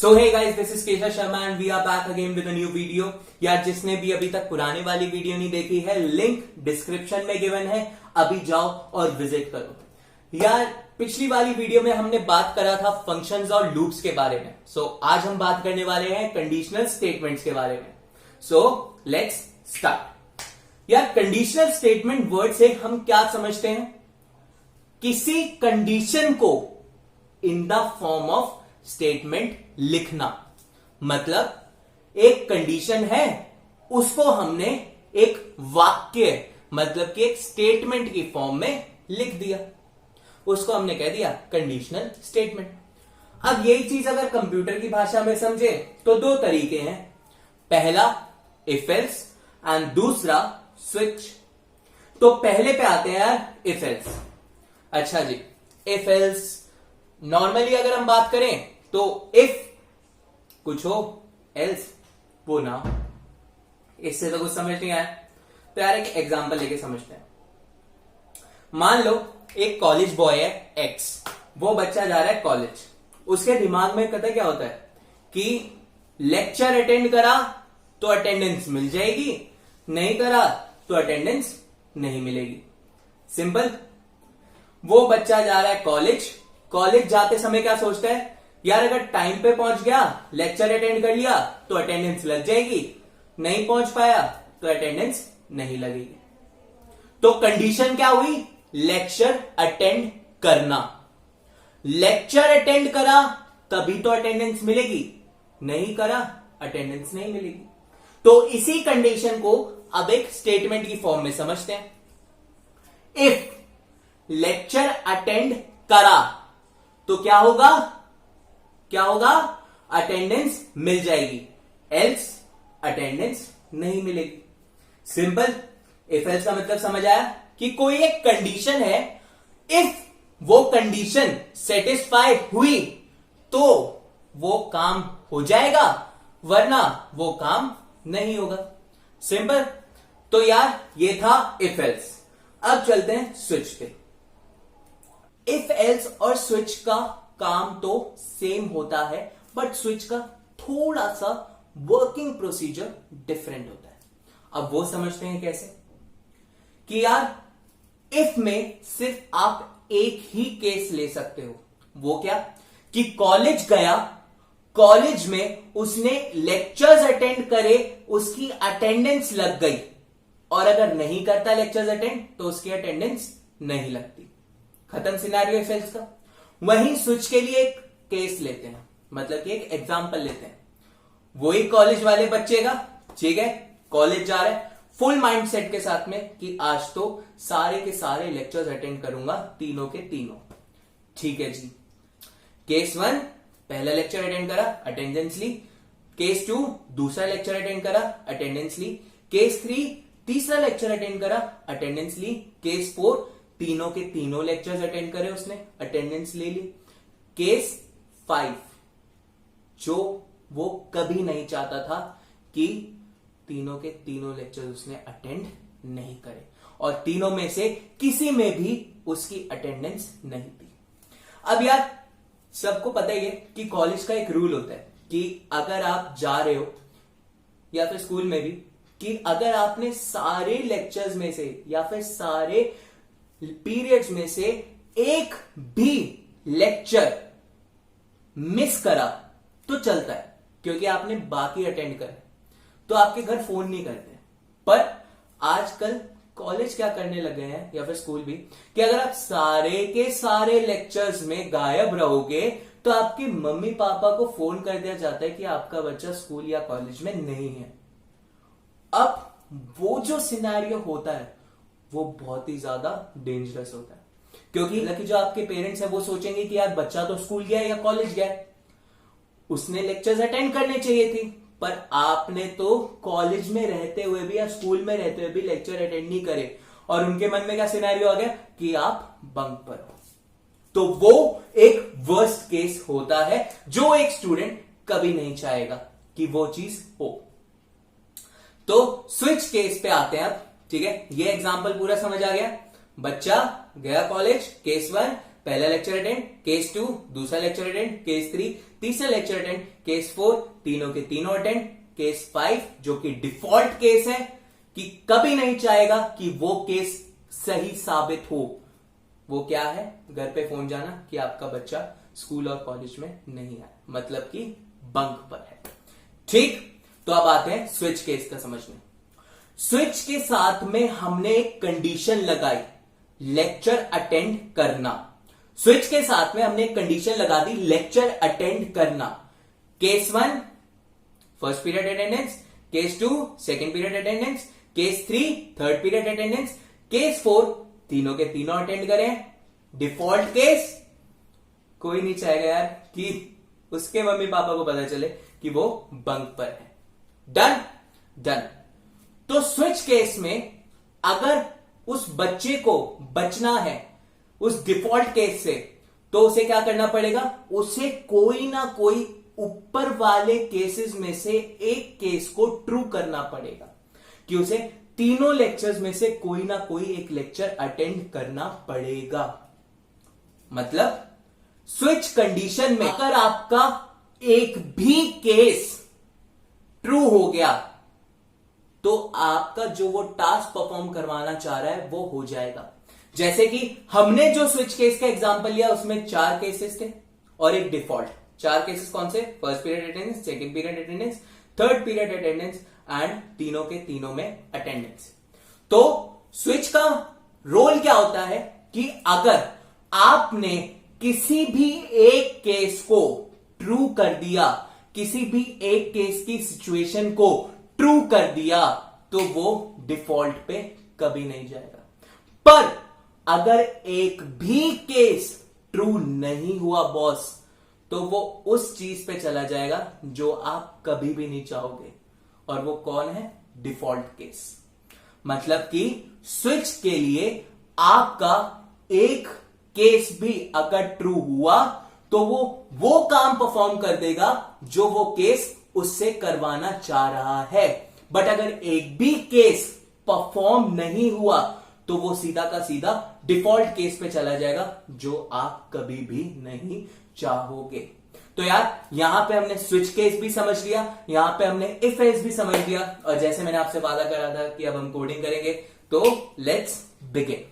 So hey guys, this is Keshav Sharma and we are back again with a new video. यार जिसने भी अभी तक पुराने वाली वीडियो नहीं देखी है, लिंक डिस्क्रिप्शन में गिवन है, अभी जाओ और विजिट करो। यार पिछली वाली वीडियो में हमने बात करा था फंक्शंस और लूप्स के बारे में। सो आज हम बात करने वाले हैं कंडीशनल स्टेटमेंट्स के बारे में। So let's start. यार कंडीशनल स्टेटमेंट वर्ड से हम क्या समझते हैं? किसी कंडीशन को in the form of statement लिखना। मतलब एक कंडीशन है, उसको हमने एक वाक्य मतलब कि एक स्टेटमेंट की फॉर्म में लिख दिया, उसको हमने कह दिया कंडीशनल स्टेटमेंट। अब यही चीज अगर कंप्यूटर की भाषा में समझे तो दो तरीके हैं, पहला इफ एल्स एंड दूसरा स्विच। तो पहले पे आते हैं यार इफ एल्स। अच्छा जी, इफ एल्स नॉर्मली अगर हम बात करें तो इफ कुछ हो एल्स वो ना हो। इससे तो कुछ समझ नहीं आया तो यार एक एग्जांपल लेके समझते हैं। मान लो एक कॉलेज बॉय है एक्स, वो बच्चा जा रहा है कॉलेज। उसके दिमाग में पता क्या होता है कि लेक्चर अटेंड करा तो अटेंडेंस मिल जाएगी, नहीं करा तो अटेंडेंस नहीं मिलेगी। सिंपल। वो बच्चा जा रहा है कॉलेज, कॉलेज जाते समय क्या सोचता है, यार अगर टाइम पे पहुंच गया, लेक्चर अटेंड कर लिया तो अटेंडेंस लग जाएगी, नहीं पहुंच पाया तो अटेंडेंस नहीं लगेगी। तो कंडीशन क्या हुई? लेक्चर अटेंड करना। लेक्चर अटेंड करा तभी तो अटेंडेंस मिलेगी, नहीं करा अटेंडेंस नहीं मिलेगी। तो इसी कंडीशन को अब एक स्टेटमेंट की फॉर्म में समझते हैं। इफ लेक्चर अटेंड करा तो क्या होगा? क्या होगा? अटेंडेंस मिल जाएगी, एल्स अटेंडेंस नहीं मिलेगी। सिंपल। इफ एल्स का मतलब समझ आया कि कोई एक कंडीशन है, इफ वो कंडीशन सेटिस्फाई हुई तो वो काम हो जाएगा, वरना वो काम नहीं होगा। सिंपल। तो यार ये था इफ एल्स। अब चलते हैं स्विच पे। इफ एल्स और स्विच का काम तो सेम होता है, बट स्विच का थोड़ा सा वर्किंग प्रोसीजर डिफरेंट होता है। अब वो समझते हैं कैसे कि यार इफ में सिर्फ आप एक ही केस ले सकते हो। वो क्या कि कॉलेज गया, कॉलेज में उसने लेक्चर्स अटेंड करे, उसकी अटेंडेंस लग गई, और अगर नहीं करता लेक्चर्स अटेंड तो उसकी अटेंडेंस नहीं लगती। खत्म सिनेरियो इफ एल्स का। वहीं स्विच के लिए एक केस लेते हैं, मतलब कि एक एग्जांपल लेते हैं। वही कॉलेज वाले बच्चे का, ठीक है, कॉलेज जा रहा है फुल माइंडसेट के साथ में कि आज तो सारे के सारे लेक्चर्स अटेंड करूंगा, तीनों के तीनों। ठीक है जी। केस 1 पहला लेक्चर अटेंड करा, अटेंडेंस ली। केस 2 दूसरा लेक्चर अटेंड करा, अटेंडेंस ली। केस 3 तीसरा लेक्चर अटेंड करा, अटेंडेंस ली। केस 4 तीनों के तीनों लेक्चर्स अटेंड करे उसने, अटेंडेंस ले ली। केस 5 जो वो कभी नहीं चाहता था कि तीनों के तीनों लेक्चर्स उसने अटेंड नहीं करे, और तीनों में से किसी में भी उसकी अटेंडेंस नहीं थी। अब यार सबको पता ही है कि कॉलेज का एक रूल होता है कि अगर आप जा रहे हो, या फिर स्कूल में भी, कि अगर आपने सारे लेक्चर्स में से या फिर सारे पीरियड्स में से एक भी लेक्चर मिस करा तो चलता है, क्योंकि आपने बाकी अटेंड करे, तो आपके घर फोन नहीं करते। पर आजकल कॉलेज क्या करने लगे हैं, या फिर स्कूल भी, कि अगर आप सारे के सारे लेक्चर्स में गायब रहोगे तो आपके मम्मी पापा को फोन कर दिया जाता है कि आपका बच्चा स्कूल या कॉलेज में नहीं है। अब वो जो सिनेरियो होता है वो बहुत ही ज्यादा डेंजरस होता है, क्योंकि जो आपके पेरेंट्स हैं वो सोचेंगे कि यार बच्चा तो स्कूल गया या कॉलेज गया, उसने लेक्चर्स अटेंड करने चाहिए थी, पर आपने तो कॉलेज में रहते हुए भी या स्कूल में रहते हुए भी लेक्चर अटेंड नहीं करे, और उनके मन में क्या सिनेरियो आ गया कि आप बंक पर हो। तो वो एक वर्स्ट केस होता है जो एक स्टूडेंट कभी नहीं चाहेगा कि वो चीज हो। तो स्विच केस पे आते हैं अब। ठीक है, ये एग्जांपल पूरा समझ आ गया। बच्चा गया कॉलेज, केस 1, पहला लेक्चर अटेंड, केस 2 दूसरा लेक्चर अटेंड, केस 3 तीसरा लेक्चर अटेंड, केस 4 तीनों के तीनों अटेंड, केस 5 जो कि डिफॉल्ट केस है कि कभी नहीं चाहेगा कि वो केस सही साबित हो, वो क्या है, घर पे फोन जाना कि आपका बच्चा स्कूल और कॉलेज में नहीं आया, मतलब कि बंक पर है। ठीक, तो अब आते हैं स्विच केस का समझने। स्विच के साथ में हमने एक कंडीशन लगाई, लेक्चर अटेंड करना। स्विच के साथ में हमने एक कंडीशन लगा दी, लेक्चर अटेंड करना। Case 1 first period attendance, case 2 second period attendance, case 3 third period attendance, case 4 तीनों के तीनों अटेंड करें। डिफॉल्ट केस कोई नहीं चाहेगा यार कि उसके मम्मी पापा को पता चले कि वो बंक पर है। Done done. तो स्विच केस में अगर उस बच्चे को बचना है उस डिफॉल्ट केस से, तो उसे क्या करना पड़ेगा, उसे कोई ना कोई ऊपर वाले केसेस में से एक केस को ट्रू करना पड़ेगा कि उसे तीनों लेक्चर्स में से कोई ना कोई एक लेक्चर अटेंड करना पड़ेगा। मतलब स्विच कंडीशन में अगर आपका एक भी केस ट्रू हो गया तो आपका जो वो टास्क परफॉर्म करवाना चाह रहा है वो हो जाएगा। जैसे कि हमने जो स्विच केस का एग्जांपल लिया उसमें 4 केसेस थे और एक डिफॉल्ट। 4 केसेस कौन से, first period attendance, second period attendance, third period attendance and तीनों के तीनों में अटेंडेंस। तो स्विच का रोल क्या होता है कि अगर आपने किसी भी एक केस को ट्रू कर दिया, किसी भी एक केस की सिचुएशन को ट्रू कर दिया, तो वो डिफॉल्ट पे कभी नहीं जाएगा। पर अगर एक भी केस ट्रू नहीं हुआ बॉस, तो वो उस चीज पे चला जाएगा जो आप कभी भी नहीं चाहोगे, और वो कौन है, डिफॉल्ट केस। मतलब कि स्विच के लिए आपका एक केस भी अगर ट्रू हुआ तो वो काम परफॉर्म कर देगा जो वो केस उससे करवाना चाह रहा है। बट अगर एक भी केस परफॉर्म नहीं हुआ तो वो सीधा का सीधा डिफॉल्ट केस पे चला जाएगा जो आप कभी भी नहीं चाहोगे। तो यार यहां पे हमने स्विच केस भी समझ लिया, यहां पे हमने इफ एल्स भी समझ लिया, और जैसे मैंने आपसे वादा करा था कि अब हम कोडिंग करेंगे, तो लेट्स बिगिन।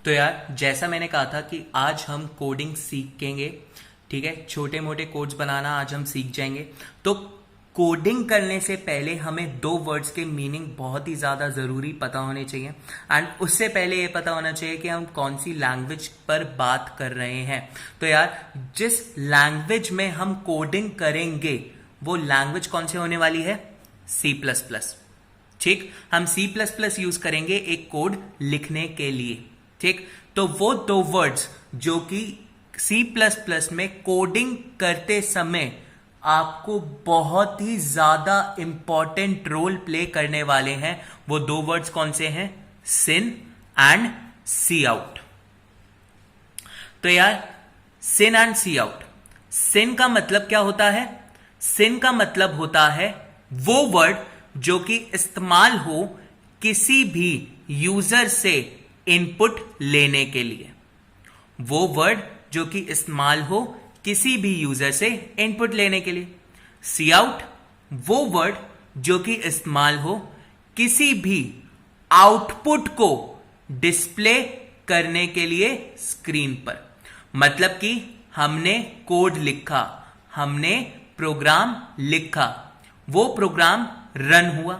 तो यार जैसा मैंने कहा था कि आज हम कोडिंग सीखेंगे, ठीक है, छोटे मोटे कोड्स बनाना आज हम सीख जाएंगे। तो कोडिंग करने से पहले हमें 2 वर्ड्स के मीनिंग बहुत ही ज़्यादा ज़रूरी पता होने चाहिए, एंड उससे पहले ये पता होना चाहिए कि हम कौन सी लैंग्वेज पर बात कर रहे हैं। तो यार जिस लैंग्वेज में हम कोडिंग करेंगे वो लैंग्वेज कौन सी होने वाली है, C++। ठीक, हम C++ यूज करेंगे एक कोड लिखने के लिए। ठीक, तो वो 2 वर्ड्स जो कि C++ में कोडिंग करते समय आपको बहुत ही ज्यादा इंपॉर्टेंट रोल प्ले करने वाले हैं, वो 2 वर्ड्स कौन से हैं, सिन एंड सी आउट। तो यार सिन एंड सी आउट, सिन का मतलब क्या होता है, सिन का मतलब होता है वो वर्ड जो कि इस्तेमाल हो किसी भी यूजर से इनपुट लेने के लिए, वो वर्ड जो कि इस्तेमाल हो किसी भी यूजर से इनपुट लेने के लिए। सी आउट वो वर्ड जो कि इस्तेमाल हो किसी भी आउटपुट को डिस्प्ले करने के लिए स्क्रीन पर। मतलब कि हमने कोड लिखा, हमने प्रोग्राम लिखा, वो प्रोग्राम रन हुआ,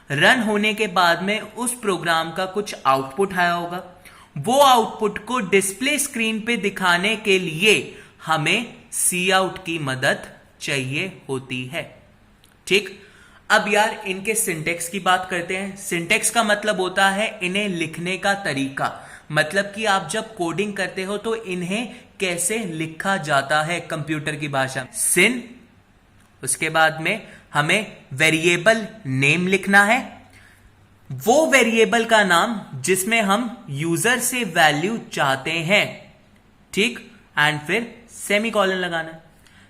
रन होने के बाद में उस प्रोग्राम का कुछ आउटपुट आया होगा, वो आउटपुट को डिस्प्ले स्क्रीन पे दिखाने के लिए हमें सी आउट की मदद चाहिए होती है। ठीक, अब यार इनके सिंटेक्स की बात करते हैं। सिंटेक्स का मतलब होता है इन्हें लिखने का तरीका, मतलब कि आप जब कोडिंग करते हो तो इन्हें कैसे लिखा जाता है कंप्यूटर की भाषा। सिन, उसके बाद में हमें वेरिएबल नेम लिखना है, वो वेरिएबल का नाम जिसमें हम यूजर से वैल्यू चाहते हैं। ठीक, एंड फिर सेमीकोलन लगाना है।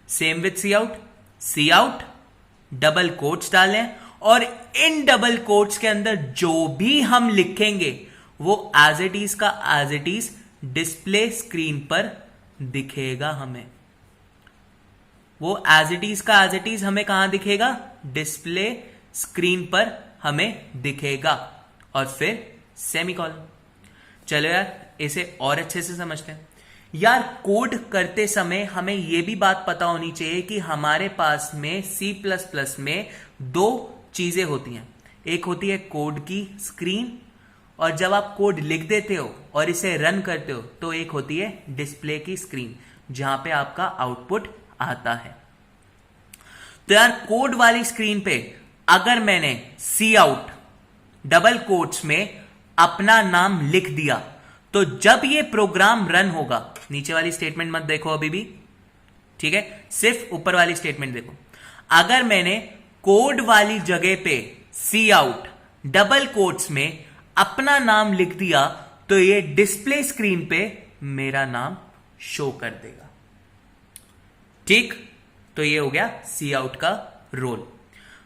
Same with cout double quotes डालें, और इन डबल कोट्स के अंदर जो भी हम लिखेंगे वो एज इट इज का as it is display screen पर दिखेगा हमें। वो एज इट इज का एज इट इज हमें कहां दिखेगा? डिस्प्ले स्क्रीन पर हमें दिखेगा। और फिर सेमीकोलन। चलो यार इसे और अच्छे से समझते हैं। यार कोड करते समय हमें यह भी बात पता होनी चाहिए कि हमारे पास में C++ में दो चीजें होती हैं। एक होती है कोड की स्क्रीन, और जब आप कोड लिख देते हो और इसे रन करते हो तो एक होती है डिस्प्ले की स्क्रीन, जहां पे आपका आउटपुट आता है। तो यार कोड वाली स्क्रीन पे अगर मैंने Cout डबल कोट्स में अपना नाम लिख दिया तो जब ये प्रोग्राम रन होगा, नीचे वाली स्टेटमेंट मत देखो अभी भी, ठीक है, सिर्फ ऊपर वाली स्टेटमेंट देखो। अगर मैंने कोड वाली जगह पे Cout डबल कोट्स में अपना नाम लिख दिया तो ये डिस्प्ले स्क्रीन पे मेरा नाम शो कर देगा। ठीक, तो ये हो गया Cout का रोल।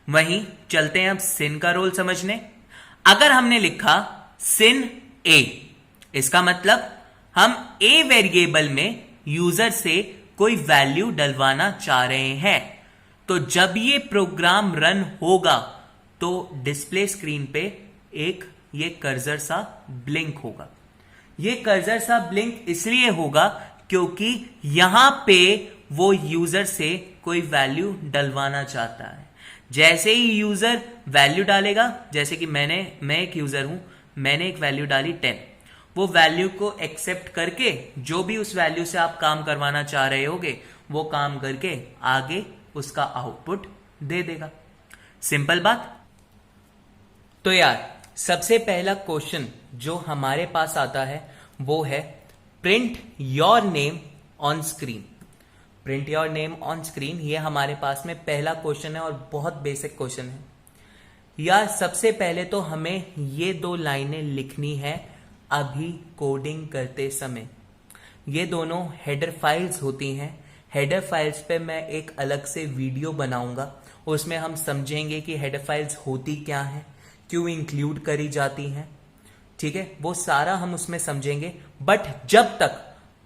वहीं चलते हैं अब सिन का रोल समझने। अगर हमने लिखा sin a, इसका मतलब हम a वेरिएबल में यूजर से कोई वैल्यू डलवाना चाह रहे हैं। तो जब ये प्रोग्राम रन होगा तो डिस्प्ले स्क्रीन पे एक ये कर्सर सा ब्लिंक होगा। ये कर्सर सा ब्लिंक इसलिए होगा क्योंकि यहां पे वो यूजर से कोई वैल्यू डलवाना चाहता है। जैसे ही यूजर वैल्यू डालेगा, जैसे कि मैं एक यूजर हूं, मैंने एक वैल्यू डाली 10, वो वैल्यू को एक्सेप्ट करके जो भी उस वैल्यू से आप काम करवाना चाह रहे होगे वो काम करके आगे उसका आउटपुट दे देगा। सिंपल बात। तो यार सबसे पहला क्वेश्चन जो हमारे पास आता है वो है print your name on screen. Print your name on screen, ये हमारे पास में पहला क्वेश्चन है और बहुत बेसिक क्वेश्चन है। यार सबसे पहले तो हमें ये दो लाइनें लिखनी है अभी कोडिंग करते समय। ये दोनों हेडर फाइल्स होती हैं। हेडर फाइल्स पे मैं एक अलग से वीडियो बनाऊंगा, उसमें हम समझेंगे कि हेडर फाइल्स होती क्या हैं, क्यों इंक्लूड करी जाती हैं, ठीक है, वो सारा हम उसमें समझेंगे। बट जब तक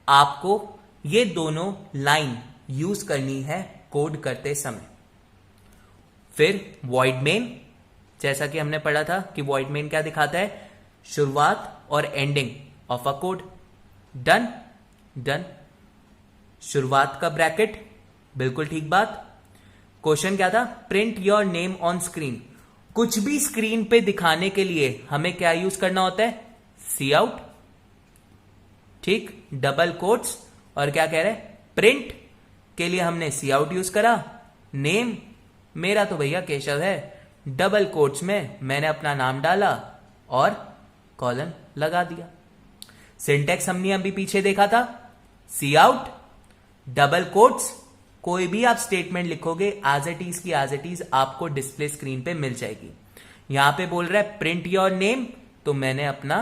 आपको ये दोनों लाइन यूज करनी है कोड करते समय। फिर वॉइड मेन, जैसा कि हमने पढ़ा था कि वॉइड मेन क्या दिखाता है? शुरुआत और ending of a code. Done done. शुरुआत का ब्रैकेट, बिल्कुल ठीक बात। क्वेश्चन क्या था? Print your name on screen. कुछ भी स्क्रीन पे दिखाने के लिए हमें क्या यूज करना होता है? Cout, ठीक, डबल कोट्स, और क्या कह रहे हैं? प्रिंट के लिए हमने Cout यूज करा। नेम मेरा तो भैया केशव है, डबल कोट्स में मैंने अपना नाम डाला और कॉलन लगा दिया। सिंटेक्स हमने अभी पीछे देखा था, Cout डबल कोट्स, कोई भी आप स्टेटमेंट लिखोगे एज इट इज की एज इट इज आपको डिस्प्ले स्क्रीन पे मिल जाएगी। यहां पे बोल रहा है प्रिंट योर नेम, तो मैंने अपना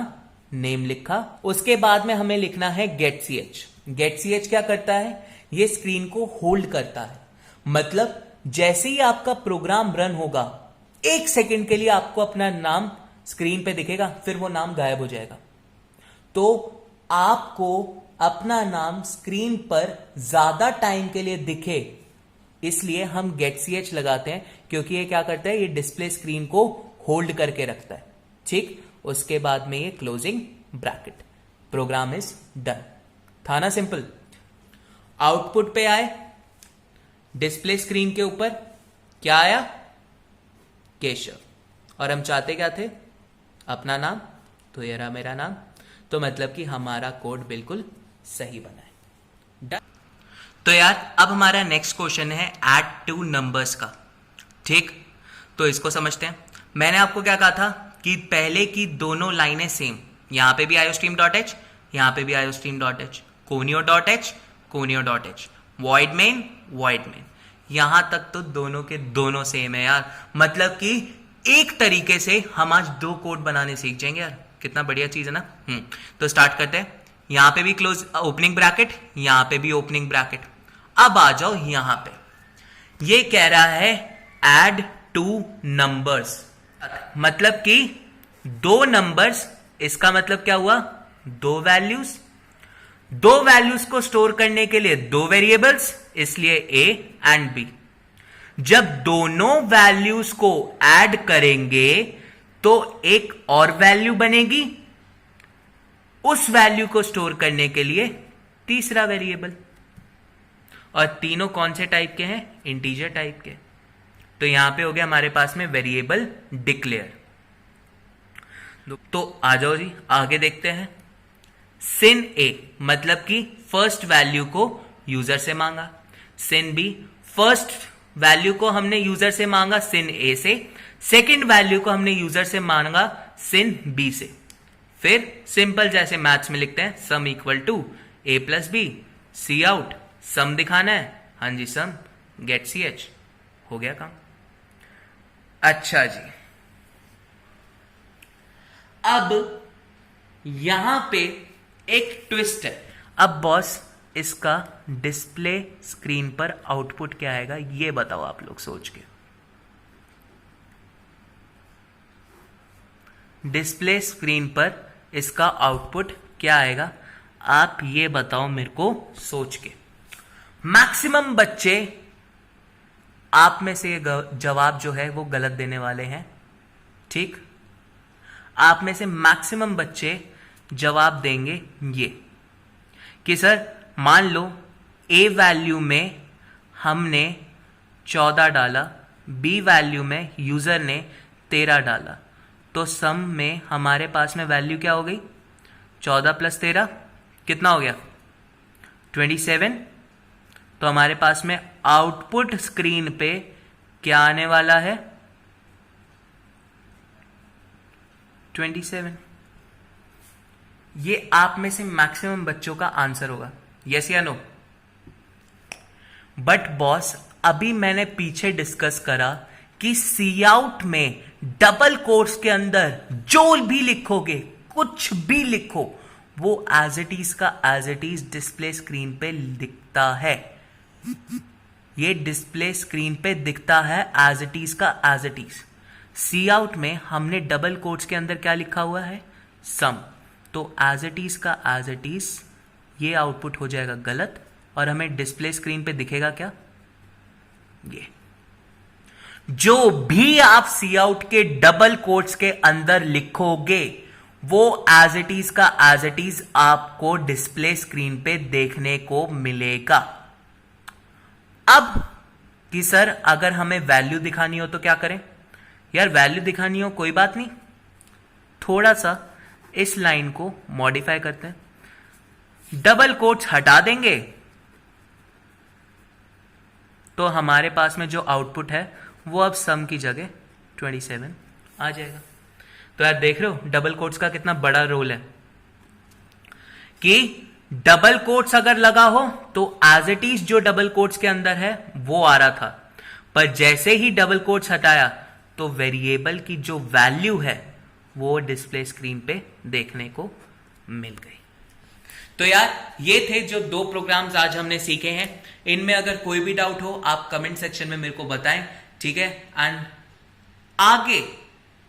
नेम लिखा। उसके बाद में हमें लिखना है गेट ch। गेट ch क्या करता है? ये स्क्रीन को होल्ड करता है। मतलब जैसे ही आपका प्रोग्राम रन होगा, एक सेकंड के लिए आपको अपना नाम स्क्रीन पे दिखेगा, फिर वो नाम गायब हो जाएगा। तो आपको अपना नाम स्क्रीन पर ज्यादा टाइम के लिए दिखे, इसलिए हम गेट ch लगाते हैं, क्योंकि ये क्या करता है? ये डिस्प्ले स्क्रीन को होल्ड करके रखता है। ठीक, उसके बाद में ये closing bracket. Program is done. था ना सिंपल? आउटपुट पे आए, डिस्प्ले स्क्रीन के ऊपर क्या आया? केशव। और हम चाहते क्या थे? अपना नाम, तो ये रहा मेरा नाम। तो मतलब कि हमारा कोड बिल्कुल सही बना है। डन। तो यार अब हमारा नेक्स्ट क्वेश्चन है ऐड टू नंबर्स का। ठीक, तो इसको समझते हैं। मैंने आपको क्या कहा था कि पहले की दोनों लाइनें सेम, यहां पे भी iostream.h, यहां पे भी iostream.h, conio.h, conio.h, void main, void main, यहां तक तो दोनों के दोनों सेम है यार। मतलब कि एक तरीके से हम आज दो कोड बनाने सीख जाएंगे यार। कितना बढ़िया चीज है ना। तो स्टार्ट करते हैं। यहां पे भी क्लोज ओपनिंग ब्रैकेट, यहां पे भी ओपनिंग ब्रैकेट। अब आ जाओ यहां पे, ये कह रहा है ऐड टू नंबर्स, मतलब कि दो नंबर्स। इसका मतलब क्या हुआ? दो वैल्यूज। दो वैल्यूज को स्टोर करने के लिए दो वेरिएबल्स, इसलिए ए एंड बी। जब दोनों वैल्यूज को ऐड करेंगे तो एक और वैल्यू बनेगी, उस वैल्यू को स्टोर करने के लिए तीसरा वेरिएबल। और तीनों कौन से टाइप के हैं? इंटीजर टाइप के। तो यहां पे हो गया हमारे पास में वेरिएबल डिक्लेयर। तो आ जाओ जी आगे देखते हैं। सिन ए मतलब कि फर्स्ट वैल्यू को यूजर से मांगा। सिन बी फर्स्ट वैल्यू को हमने यूजर से मांगा सिन ए से, सेकंड वैल्यू को हमने यूजर से मांगा सिन बी से। फिर सिंपल जैसे मैथ्स में लिखते हैं, sum equal to a plus b, c out, sum दिखाना है, हाँ जी सम, गेट सी एच, हो गया काम। अच्छा जी, अब यहां पे एक ट्विस्ट है। अब बॉस इसका डिस्प्ले स्क्रीन पर आउटपुट क्या आएगा ये बताओ आप लोग सोच के। डिस्प्ले स्क्रीन पर इसका आउटपुट क्या आएगा आप ये बताओ मेरे को सोच के। मैक्सिमम बच्चे आप में से ये जवाब जो है वो गलत देने वाले हैं, ठीक। आप में से मैक्सिमम बच्चे जवाब देंगे ये कि सर मान लो ए वैल्यू में हमने 14 डाला, बी वैल्यू में यूजर ने 13 डाला, तो सम में हमारे पास में वैल्यू क्या हो गई? 14 प्लस 13 कितना हो गया? 27। तो हमारे पास में आउटपुट स्क्रीन पे क्या आने वाला है? 27। ये आप में से मैक्सिमम बच्चों का आंसर होगा, यस या नो? बट बॉस अभी मैंने पीछे डिस्कस करा कि सी आउट में डबल कोट्स के अंदर जो भी लिखोगे, कुछ भी लिखो, वो एज इट इज का as it is display screen पे दिखता है। ये डिस्प्ले स्क्रीन पे दिखता है एज इट इज का as it is. Cout में हमने डबल कोट्स के अंदर क्या लिखा हुआ है? सम। तो एज इट इज का एज इट इज ये आउटपुट हो जाएगा गलत और हमें डिस्प्ले स्क्रीन पे दिखेगा क्या? ये जो भी आप सी आउट के डबल कोट्स के अंदर लिखोगे वो एज इट इज का एज इट इज आपको डिस्प्ले स्क्रीन पे देखने को मिलेगा। अब कि सर अगर हमें वैल्यू दिखानी हो तो क्या करें? यार वैल्यू दिखानी हो कोई बात नहीं, थोड़ा सा इस लाइन को मॉडिफाई करते हैं, डबल कोट्स हटा देंगे तो हमारे पास में जो आउटपुट है वो अब सम की जगह 27 आ जाएगा। तो यार देख रहे हो डबल कोट्स का कितना बड़ा रोल है कि डबल कोट्स अगर लगा हो तो एज इट इज जो डबल कोट्स के अंदर है वो आ रहा था, पर जैसे ही डबल कोट्स हटाया तो वेरिएबल की जो वैल्यू है वो डिस्प्ले स्क्रीन पे देखने को मिल गई। तो यार ये थे जो 2 प्रोग्राम्स आज हमने सीखे हैं। इनमें अगर कोई भी डाउट हो आप कमेंट सेक्शन में मेरे को बताएं, ठीक है। एंड आगे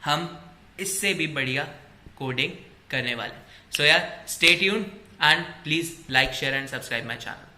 हम इससे भी बढ़िया कोडिंग करने वाले। सो यार stay tuned and please like share and subscribe my channel.